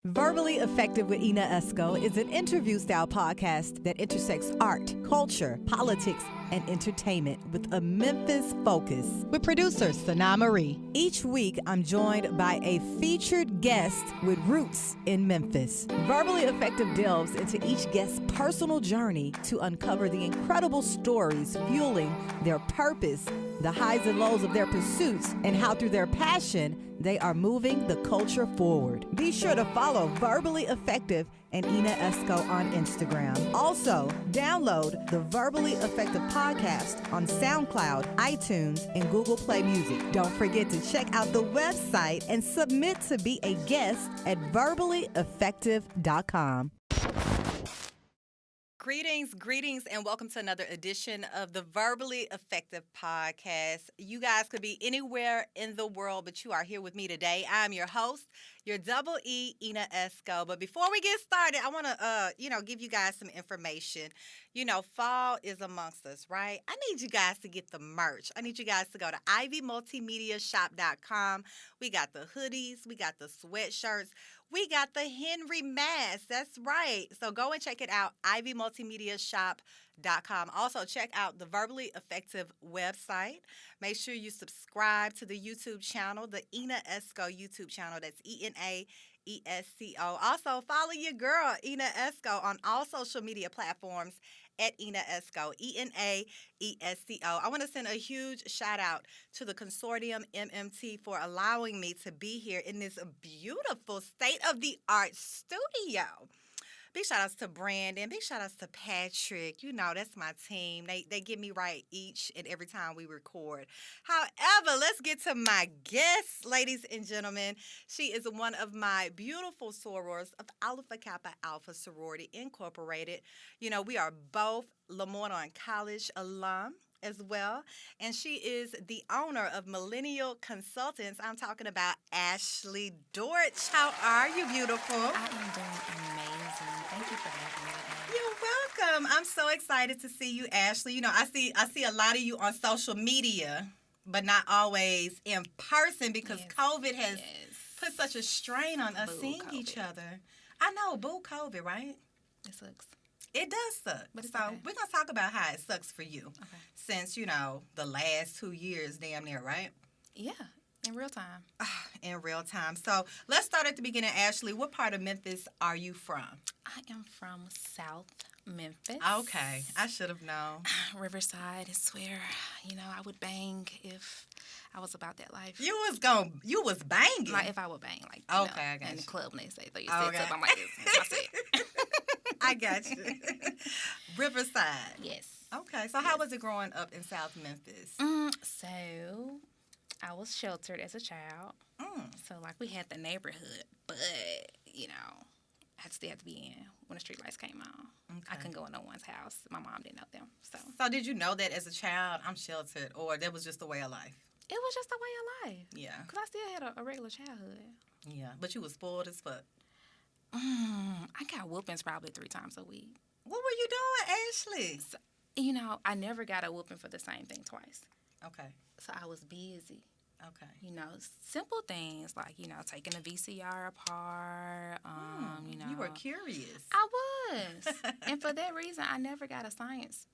Verbally Effective with Ina Esco is an interview-style podcast that intersects art, culture, politics, and entertainment with a Memphis focus. With producer Sana Marie. Each week, I'm joined by a featured guest with roots in Memphis. Verbally Effective delves into each guest's personal journey to uncover the incredible stories fueling their purpose, the highs and lows of their pursuits, and how through their passion, they are moving the culture forward. Be sure to follow Verbally Effective and Ina Esco on Instagram. Also, download the Verbally Effective podcast on SoundCloud, iTunes, and Google Play Music. Don't forget to check out the website and submit to be a guest at verballyeffective.com. Greetings, and welcome to another edition of the Verbally Effective Podcast. You guys could be anywhere in the world, but you are here with me today. I'm your host, your double E, Ina Esco. But before we get started, I want to, give you guys some information. Fall is amongst us, right? I need you guys to get the merch. I need you guys to go to ivymultimediashop.com. We got the hoodies. We got the sweatshirts. We got the Henry mask. That's right. So go and check it out, ivymultimediashop.com. Also, check out the Verbally Effective website. Make sure you subscribe to the YouTube channel, the Ina Esco YouTube channel. That's ENAESCO. Also, follow your girl, Ina Esco, on all social media platforms at Ina Esco, ENAESCO. I want to send a huge shout out to the Consortium MMT for allowing me to be here in this beautiful state-of-the-art studio. Big shout-outs to Brandon. Big shout-outs to Patrick. That's my team. They get me right each and every time we record. However, let's get to my guest, ladies and gentlemen. She is one of my beautiful sorors of Kappa Alpha Sorority, Incorporated. We are both LeMoyne Owen College alum as well. And she is the owner of Millennial Consulting. I'm talking about Ashely Dortch. How are you, beautiful? I am doing amazing. Thank you for having me today. You're welcome. I'm so excited to see you, Ashely. I see a lot of you on social media, but not always in person because COVID has put such a strain on us seeing COVID. Each other. I know, boo COVID, right? It sucks. It does suck. But so okay. We're going to talk about how it sucks for you since, the last 2 years damn near, right? Yeah, in real time. In real time. So let's start at the beginning. Ashely, what part of Memphis are you from? I am from South Memphis. Okay. I should have known. Riverside is where, I would bang if I was about that life. You was banging? Like if I would bang. Like, I got in you. the club when they say, throw your sets up, I'm like this. That's it. I got you. Riverside. Yes. Okay. So how was it growing up in South Memphis? So I was sheltered as a child. So, we had the neighborhood, but, I still had to be in when the street lights came on. Okay. I couldn't go in no one's house. My mom didn't know them. So did you know that as a child, I'm sheltered, or that was just the way of life? It was just the way of life. Yeah. Because I still had a regular childhood. Yeah. But you was spoiled as fuck. I got whoopings probably 3 times a week. What were you doing, Ashely? So, I never got a whooping for the same thing twice. Okay. So I was busy. Okay. Simple things like, taking a VCR apart. You were curious. I was. And for that reason, I never got a science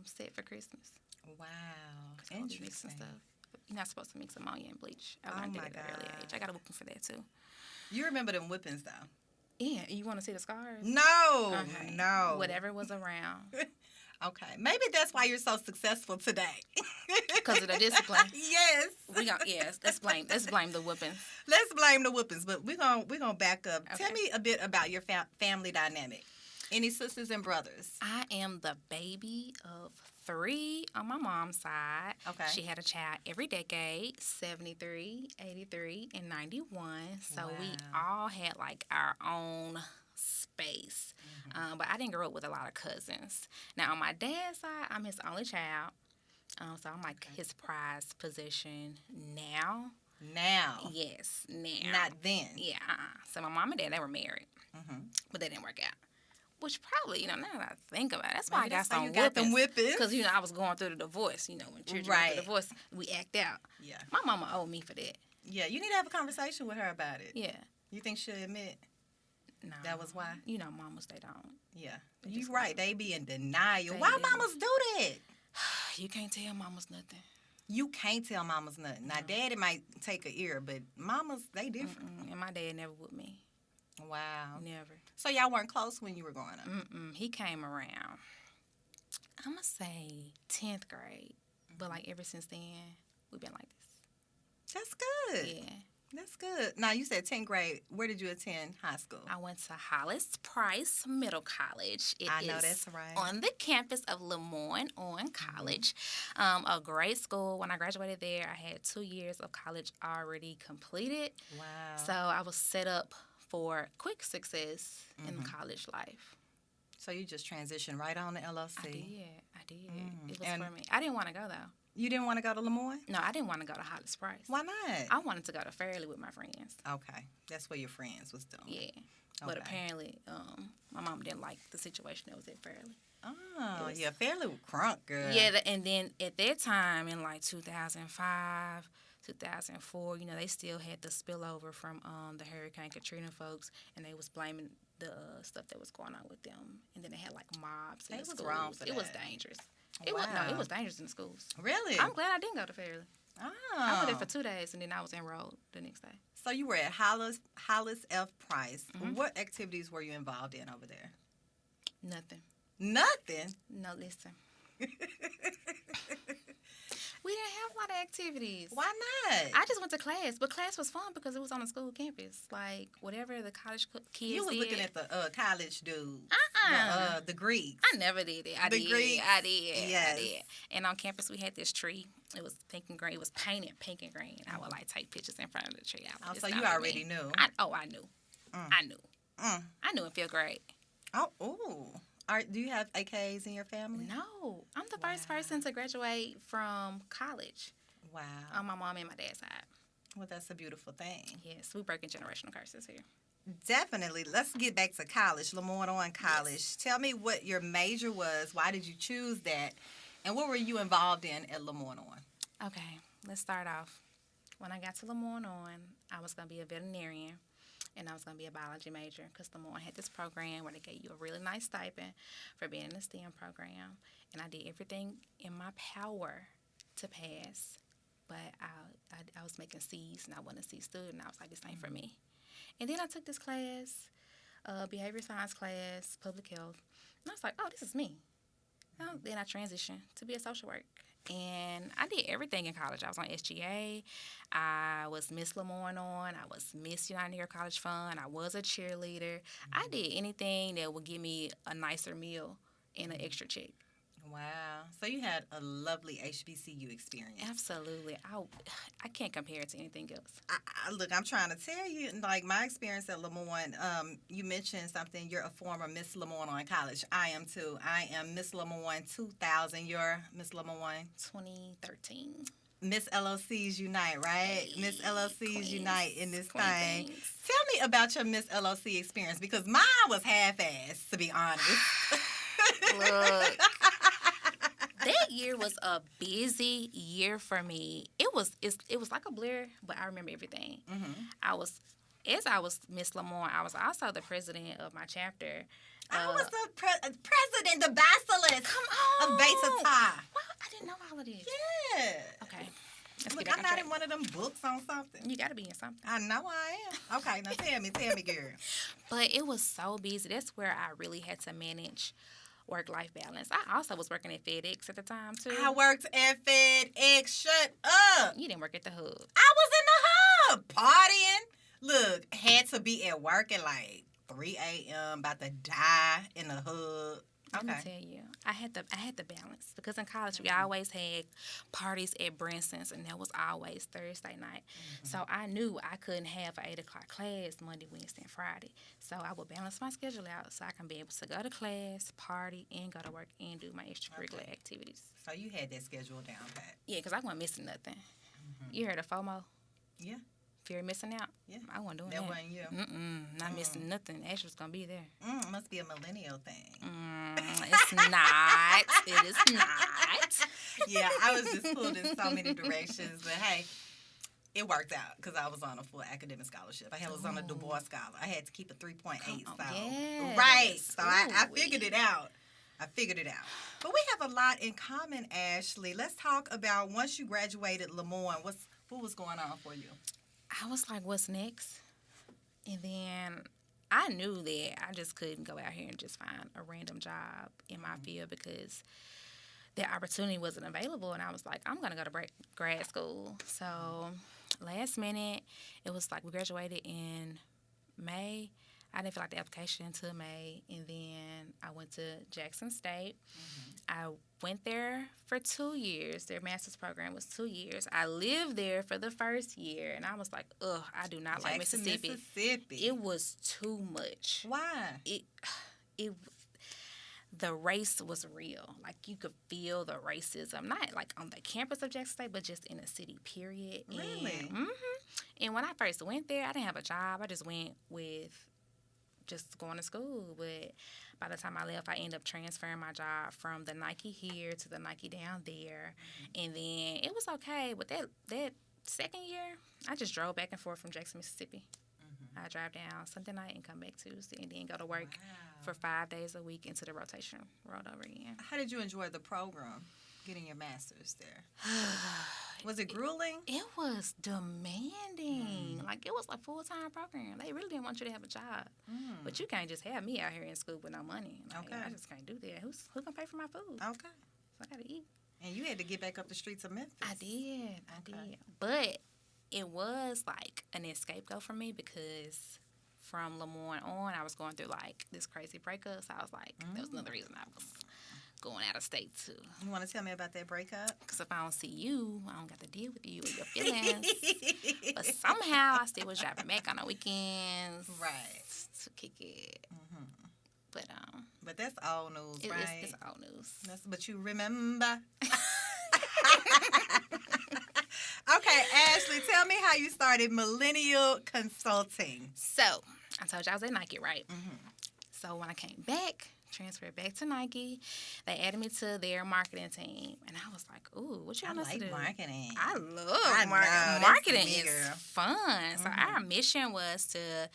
set for Christmas. Wow. Interesting. Stuff. You're not supposed to mix ammonia and bleach. I learned that at an early age. I got a whooping for that, too. You remember them whippings, though? Yeah. You want to see the scars? No. Okay. No. Whatever was around. Okay. Maybe that's why you're so successful today. Because of the discipline. Yes. Let's blame the whippings. Let's blame the whippings, but we're gonna back up. Okay. Tell me a bit about your family dynamic. Any sisters and brothers? I am the baby of 3 on my mom's side. Okay. She had a child every decade, 73, 83, and 91. So we all had our own space. Mm-hmm. But I didn't grow up with a lot of cousins. Now, on my dad's side, I'm his only child. So I'm his prized possession now. Now? Yes, now. Not then? Yeah. So my mom and dad, they were married. Mm-hmm. But they didn't work out. Which probably, now that I think about it, that's why I got some whippings. Because, I was going through the divorce. When children go through the divorce, we act out. Yeah. My mama owed me for that. Yeah, you need to have a conversation with her about it. Yeah. You think she'll admit? No. That was why? You know, mamas, they don't. Yeah. They You're just right. don't. They be in denial. They Why do. mamas do that? You can't tell mamas nothing. You can't tell mamas nothing. Now, No. daddy might take a ear, but mamas, they different. And my dad never with me. Wow. Never. So y'all weren't close when you were growing up? He came around, I'm going to say 10th grade. But, like, ever since then, we've been like this. That's good. Yeah. That's good. Now, you said 10th grade. Where did you attend high school? I went to Hollis Price Middle College. I know that's right. On the campus of LeMoyne Owen College. A great school. When I graduated there, I had 2 years of college already completed. Wow. So I was set up for quick success in college life. So you just transitioned right on to LOC. I did. It was for me. I didn't want to go, though. You didn't want to go to LeMoyne? No, I didn't want to go to Hollis Price. Why not? I wanted to go to Fairleigh with my friends. Okay. That's where your friends was doing. Yeah. But apparently, my mom didn't like the situation that was at Fairleigh. Oh, yeah. Fairleigh was crunk, girl. Yeah, and then at that time, in like 2005, 2004, you know, they still had the spillover from the Hurricane Katrina folks, and they was blaming the stuff that was going on with them. And then they had like mobs in the schools. Wrong for It was that. dangerous. Wow. It was dangerous in the schools. Really? I'm glad I didn't go to Fairleigh. Oh. I went there for 2 days, and then I was enrolled the next day. So you were at Hollis F. Price. What activities were you involved in over there? Nothing. Nothing? No, listen. We didn't have a lot of activities. Why not? I just went to class, but class was fun because it was on a school campus. Like, whatever the college kids You was did. looking at the college dudes. The Greeks. I never did it. I did. Yes. I did. And on campus, we had this tree. It was pink and green. It was painted pink and green. I would, like, take pictures in front of the tree. So you already knew. I knew. I knew. I knew in 5th grade. Oh, ooh. Do you have AKs in your family? No. I'm the first person to graduate from college. Wow. On my mom and my dad's side. Well, that's a beautiful thing. Yes, we're breaking generational curses here. Definitely. Let's get back to college, LeMoyne Owen College. Yes. Tell me what your major was. Why did you choose that? And what were you involved in at LeMoyne Owen? Okay, let's start off. When I got to LeMoyne Owen, I was going to be a veterinarian. And I was going to be a biology major because LeMoyne had this program where they gave you a really nice stipend for being in the STEM program. And I did everything in my power to pass. But I was making C's, and I wasn't a C student. And I was like, this ain't for me. And then I took this class, behavior science class, public health. And I was like, oh, this is me. Then I transitioned to be a social work. And I did everything in college. I was on SGA. I was Miss LeMoyne Owen. I was Miss United College Fund. I was a cheerleader. I did anything that would give me a nicer meal and an extra check. Wow. So you had a lovely HBCU experience. Absolutely. I can't compare it to anything else. Look, I'm trying to tell you, like, my experience at LeMoyne, you mentioned something. You're a former Miss LeMoyne Owen College. I am, too. I am Miss LeMoyne 2000. You're Miss LeMoyne? 2013. Miss LOCs Unite, right? Hey, Miss LOCs Queens, Unite in this Queen thing. things. Tell me about your Miss LOC experience, because mine was half-assed, to be honest. Look, that year was a busy year for me. It was like a blur, but I remember everything. As I was Miss LeMoyne, I was also the president of my chapter. I was the president, the basilisk Come on. of Beta Phi. Well, I didn't know all of this. Yeah. Okay. Let's Look, get back I'm on not track. in one of them books on something. You got to be in something. I know I am. Okay, now tell me, girl. But it was so busy. That's where I really had to manage work-life balance. I also was working at FedEx at the time, too. I worked at FedEx. Shut up. You didn't work at the hub. I was in the hub partying. Look, had to be at work at like 3 a.m. about to die in the hub. Let me tell you, I had the balance because in college we always had parties at Branson's, and that was always Thursday night. So I knew I couldn't have an 8:00 class Monday, Wednesday, and Friday. So I would balance my schedule out so I can be able to go to class, party, and go to work and do my extracurricular activities. So you had that schedule down pat. Yeah, because I wasn't missing nothing. You heard of FOMO? Yeah. Fear of missing out? Yeah. I wasn't doing that. That wasn't you. Not missing nothing. Ashley was going to be there. Must be a millennial thing. It's not. It is not. Yeah, I was just pulled in so many directions. But hey, It worked out because I was on a full academic scholarship. I was on a Du Bois scholar. I had to keep a 3.8. Yes. Right. So I figured it out. But we have a lot in common, Ashely. Let's talk about once you graduated LeMoyne, what was going on for you? I was like, what's next? And then I knew that I just couldn't go out here and just find a random job in my field because that opportunity wasn't available. And I was like, I'm going to go to grad school. So last minute, it was like we graduated in May. I didn't fill out the application until May, and then I went to Jackson State. I went there for 2 years. Their master's program was 2 years. I lived there for the first year, and I was like, ugh, I do not like Mississippi. It was too much. Why? The race was real. Like, you could feel the racism, not like on the campus of Jackson State, but just in the city, period. Really? And when I first went there, I didn't have a job. I just went with just going to school. But by the time I left, I ended up transferring my job from the Nike here to the Nike down there. And then it was okay. But that second year, I just drove back and forth from Jackson, Mississippi. I drive down Sunday night and come back Tuesday and then go to work for 5 days a week until the rotation rolled over again. How did you enjoy the program, getting your master's there? Was it grueling? It was demanding. Like, it was a full-time program. They really didn't want you to have a job. But you can't just have me out here in school with no money. Like, I just can't do that. Who's going to pay for my food? Okay. So I got to eat. And you had to get back up the streets of Memphis. I did. But it was like an scapegoat for me because from LeMoyne on, I was going through like this crazy breakup. So I was like, that was another reason I was going out of state too. You want to tell me about that breakup? Because if I don't see you, I don't got to deal with you or your feelings. But somehow I still was driving back on the weekends. Right. To kick it. But that's old news, right? It's old news. But you remember. Okay, Ashely, tell me how you started Millennial Consulting. So, I told you I was at Nike, right? So, when I came back, transferred back to Nike, they added me to their marketing team. And I was like, ooh, what you want us to do? I like marketing. I love marketing. Marketing is fun. So, our mission was to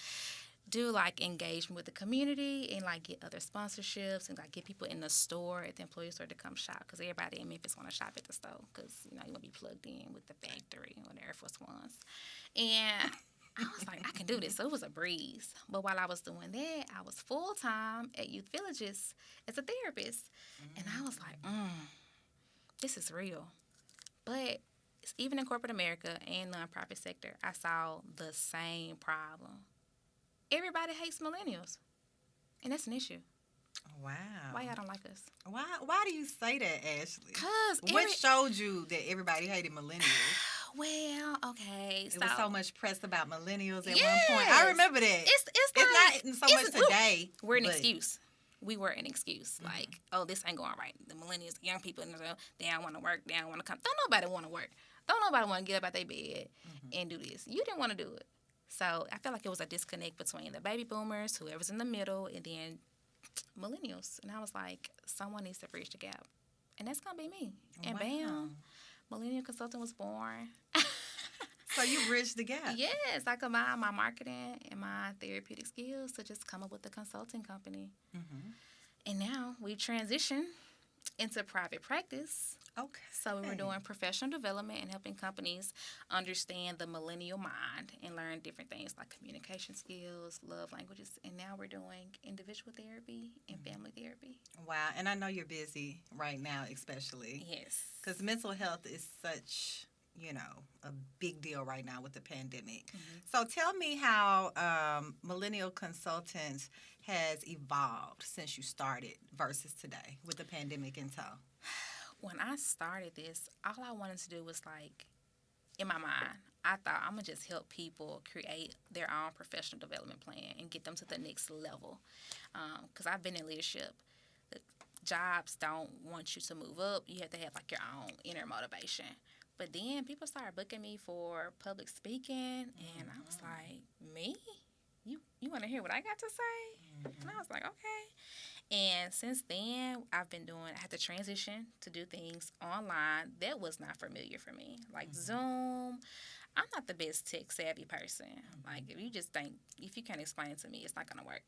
do like engagement with the community and like get other sponsorships and like get people in the store at the employee store to come shop because everybody in Memphis want to shop at the store because you want to be plugged in with the factory or the Air Force Ones. And I was like, I can do this. So it was a breeze. But while I was doing that, I was full time at Youth Villages as a therapist, and I was like, this is real. But even in corporate America and nonprofit sector, I saw the same problem. Everybody hates millennials, and that's an issue. Wow. Why y'all don't like us? Why do you say that, Ashely? Because what showed you that everybody hated millennials? Well, okay. It was so much press about millennials at one point. I remember that. It's not so much today. We're an excuse. We were an excuse. Like, oh, this ain't going right. The millennials, the young people, they don't want to work. They don't want to come. Don't nobody want to work. Don't nobody want to get up out their bed and do this. You didn't want to do it. So I felt like it was a disconnect between the baby boomers, whoever's in the middle, and then millennials. And I was like, someone needs to bridge the gap. And that's going to be me. And bam, Millennial Consulting was born. So you bridged the gap. Yes, I combined my marketing and my therapeutic skills to just come up with a consulting company. And now we transitioned into private practice. Okay. So we were doing professional development and helping companies understand the millennial mind and learn different things like communication skills, love languages, and now we're doing individual therapy and family therapy. Wow, and I know you're busy right now, especially. Yes. Because mental health is such, a big deal right now with the pandemic. So tell me how Millennial Consultants has evolved since you started versus today with the pandemic in tow. When I started this, all I wanted to do was like, in my mind, I thought I'm going to just help people create their own professional development plan and get them to the next level. Because I've been in leadership. The jobs don't want you to move up. You have to have like your own inner motivation. But then people started booking me for public speaking, and I was like, me? You want to hear what I got to say? And I was like, okay. And since then, I had to transition to do things online. That was not familiar for me. Like Zoom, I'm not the best tech savvy person. Like, if you can't explain it to me, it's not going to work.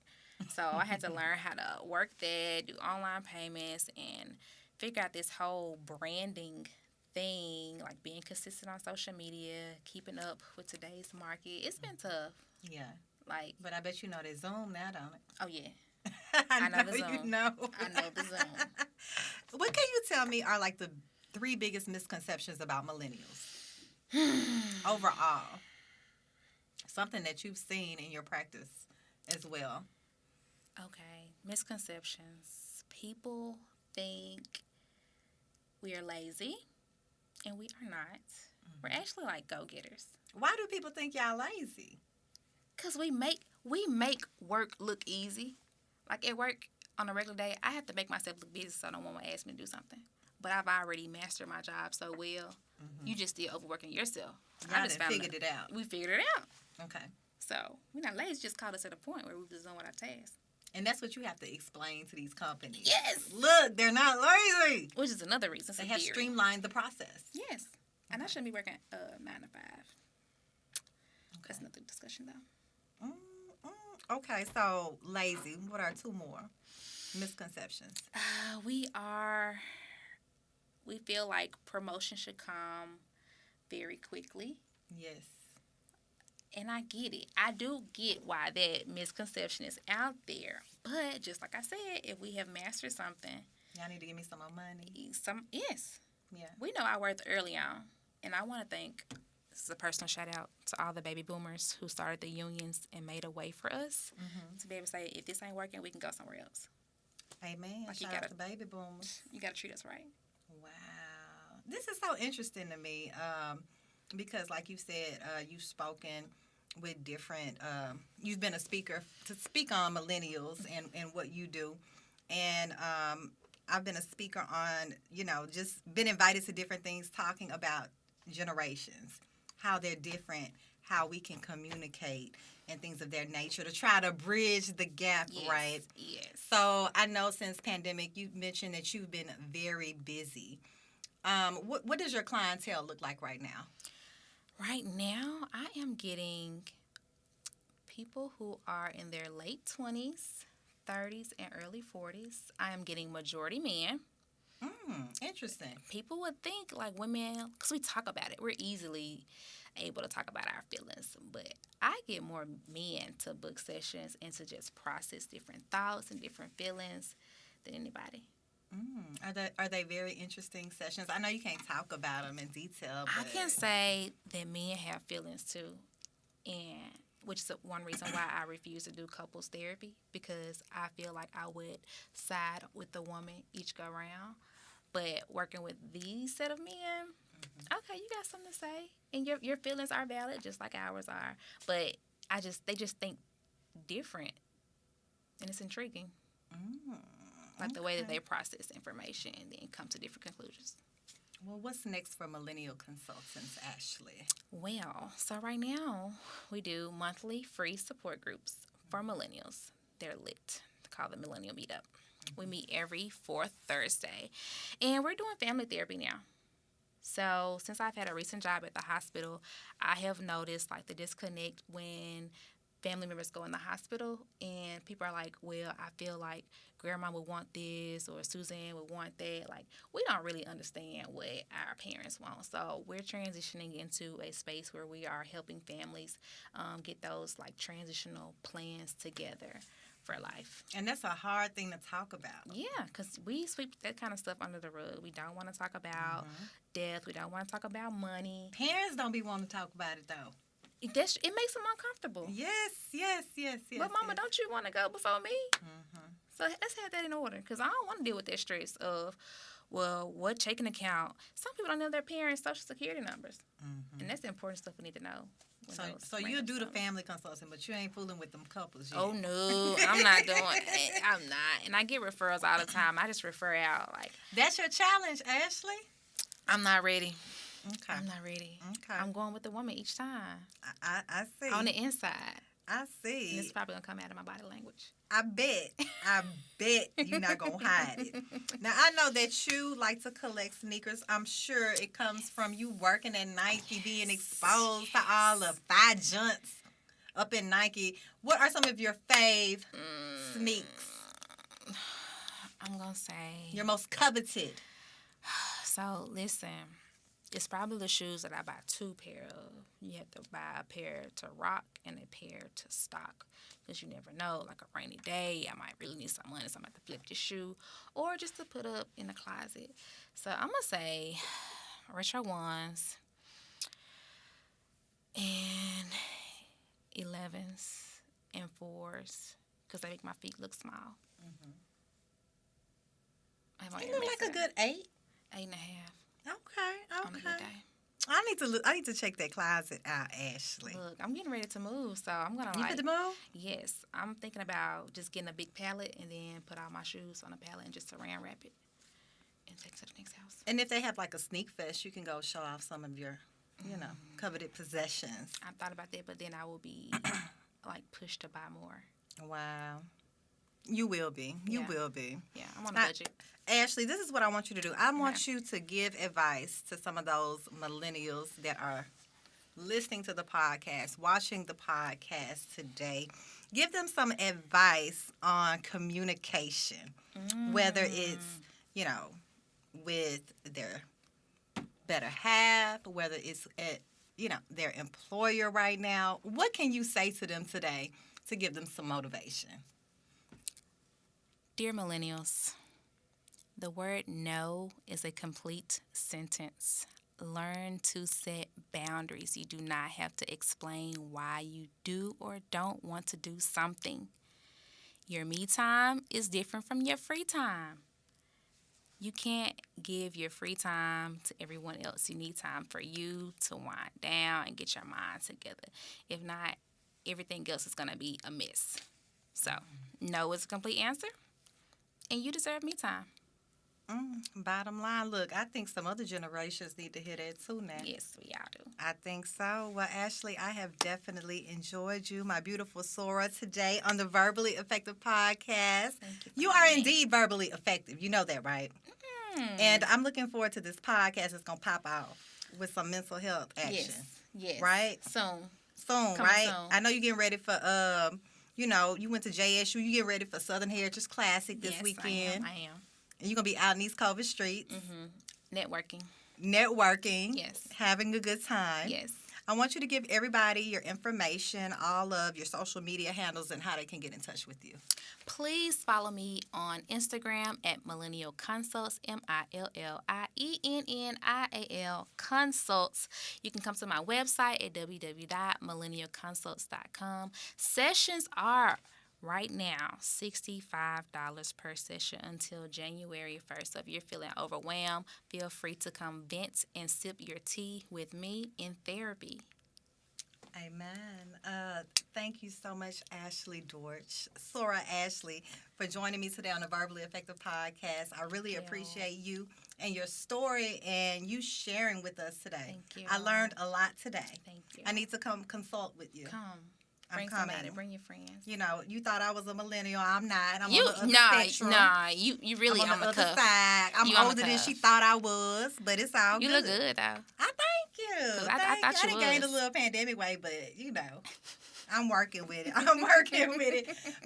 So I had to learn how to work that, do online payments, and figure out this whole branding thing, like being consistent on social media, keeping up with today's market. It's been tough. Yeah. Like, but I bet you know there's Zoom now, don't it? Oh, yeah. I know the Zoom. You know. I know the Zoom. What can you tell me are like the 3 biggest misconceptions about millennials overall? Something that you've seen in your practice as well. Okay. Misconceptions. People think we are lazy, and we are not. We're actually like go-getters. Why do people think y'all lazy? Because we make work look easy. Like at work on a regular day, I have to make myself look busy so no one will ask me to do something. But I've already mastered my job so well. You just still overworking yourself. I just figured it out. We figured it out. Okay. So we're not lazy. Just caught us at a point where we've just done what our tasks. And that's what you have to explain to these companies. Yes. Look, they're not lazy. Which is another reason. They have streamlined the process. Yes. And I shouldn't be working 9 to 5. Okay. That's another discussion, though. Okay, so lazy. What are 2 more misconceptions? We feel like promotion should come very quickly. Yes. And I get it. I do get why that misconception is out there. But just like I said, if we have mastered something, y'all need to give me some more money. Yes. Yeah. We know our worth early on. And I want to thank, this is a personal shout out to all the baby boomers who started the unions and made a way for us to be able to say, if this ain't working, we can go somewhere else. Amen. Like shout out to baby boomers. You got to treat us right. Wow. This is so interesting to me because, like you said, you've spoken with different, you've been a speaker to speak on millennials and what you do. And I've been a speaker on, just been invited to different things talking about generations, how they're different, how we can communicate and things of their nature to try to bridge the gap, right? Yes. So I know since pandemic, you mentioned that you've been very busy. What does your clientele look like right now? Right now, I am getting people who are in their late 20s, 30s, and early 40s. I am getting majority men. Interesting. People would think like women, because we talk about it, we're easily able to talk about our feelings. But I get more men to book sessions and to just process different thoughts and different feelings than anybody. Are they very interesting sessions? I know you can't talk about them in detail. But I can say that men have feelings too, and which is one reason why I refuse to do couples therapy, because I feel like I would side with the woman each go round. But working with these set of men, okay, you got something to say, and your feelings are valid just like ours are. But they just think different, and it's intriguing. Like the way that they process information and then come to different conclusions. Well, what's next for Millennial Consultants, Ashely? Well, so right now we do monthly free support groups for millennials. They're lit. They're called the Millennial Meetup. We meet every 4th Thursday. And we're doing family therapy now. So since I've had a recent job at the hospital, I have noticed like the disconnect when family members go in the hospital and people are like, well, I feel like grandma would want this or Suzanne would want that. Like, we don't really understand what our parents want. So we're transitioning into a space where we are helping families get those like transitional plans together for life. And that's a hard thing to talk about. Yeah, because we sweep that kind of stuff under the rug. We don't want to talk about death. We don't want to talk about money. Parents don't be wanting to talk about it, though. It makes them uncomfortable. Yes. But, Mama, don't you want to go before me? So let's have that in order, because I don't want to deal with that stress of, well, what checking account? Some people don't know their parents' social security numbers. And that's the important stuff we need to know. So you do the family consulting, but you ain't fooling with them couples yet. Oh, no. I'm not doing it. I'm not. And I get referrals all the time. I just refer out. That's your challenge, Ashely? I'm not ready. Okay. I'm not ready. Okay. I'm going with the woman each time. I see. On the inside. I And see. it's probably going to come out of my body language. I bet you're not going to hide it. Now, I know that you like to collect sneakers. I'm sure it comes from you working at Nike, being exposed to all the thigh junts up in Nike. What are some of your fave sneaks? I'm going to say... Your most coveted? So, listen, it's probably the shoes that I buy 2 pair of. You have to buy a pair to rock and a pair to stock. Because you never know, like a rainy day, I might really need some money, so I'm going to have to flip the shoe. Or just to put up in the closet. So, I'm going to say retro ones and 11s and 4s. Because they make my feet look small. Mm-hmm. I You look like a good 8. 8.5. Okay. On a good day. I need to check that closet out, Ashely. Look, I'm getting ready to move, so I'm gonna You fit the move? Yes, I'm thinking about just getting a big pallet and then put all my shoes on a pallet and just saran wrap it and take it to the next house. And if they have like a sneak fest, you can go show off some of your, coveted possessions. I thought about that, but then I will be like pushed to buy more. Wow. You will be. You will be. Yeah, I'm on a budget. Ashely, this is what I want you to do. I want you to give advice to some of those millennials that are listening to the podcast, watching the podcast today. Give them some advice on communication, whether it's, with their better half, whether it's at, their employer right now. What can you say to them today to give them some motivation? Dear millennials, the word no is a complete sentence. Learn to set boundaries. You do not have to explain why you do or don't want to do something. Your me time is different from your free time. You can't give your free time to everyone else. You need time for you to wind down and get your mind together. If not, everything else is going to be a mess. So, no is a complete answer. And you deserve me time. Bottom line, look, I think some other generations need to hear that too now. Yes, we all do. I think so. Well, Ashely, I have definitely enjoyed you, my beautiful Sora, today on the Verbally Effective Podcast. Thank you. You are indeed verbally effective. You know that, right? And I'm looking forward to this podcast. It's going to pop off with some mental health action. Yes. Right? Soon, right? soon. I know you're getting ready for, you went to JSU. You getting ready for Southern Heritage Classic this weekend. I am. And you're going to be out in these COVID streets. Networking. Yes. Having a good time. Yes. I want you to give everybody your information, all of your social media handles, and how they can get in touch with you. Please follow me on Instagram at Millennial Consults, MILLIENNIAL Consults. You can come to my website at www.millennialconsults.com. Sessions are right now $65 per session until January 1st. So if you're feeling overwhelmed, feel free to come vent and sip your tea with me in therapy. Amen. Thank you so much, Ashely Dortch, Sora Ashely, for joining me today on the Verbally Effective Podcast. I really appreciate you and your story and you sharing with us today. Thank you. I learned a lot today. Thank you. I need to come consult with you. Bring somebody. Bring your friends. You thought I was a millennial. I'm not. I'm on You the other spectrum. You really I'm on the the other cuff. side. I'm You on the older than cuff. she thought I was, but it's all You good. look good though. I thank you. I thought you I done gained a was. little pandemic weight, but I'm working with it.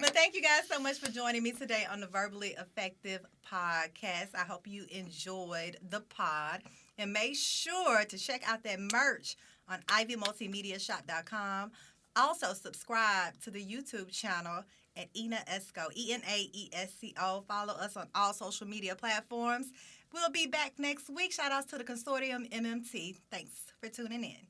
But thank you guys so much for joining me today on the Verbally Effective Podcast. I hope you enjoyed the pod. And make sure to check out that merch on ivymultimediashop.com. Also, subscribe to the YouTube channel at Ina Esco, ENAESCO. Follow us on all social media platforms. We'll be back next week. Shout outs to the Consortium MMT. Thanks for tuning in.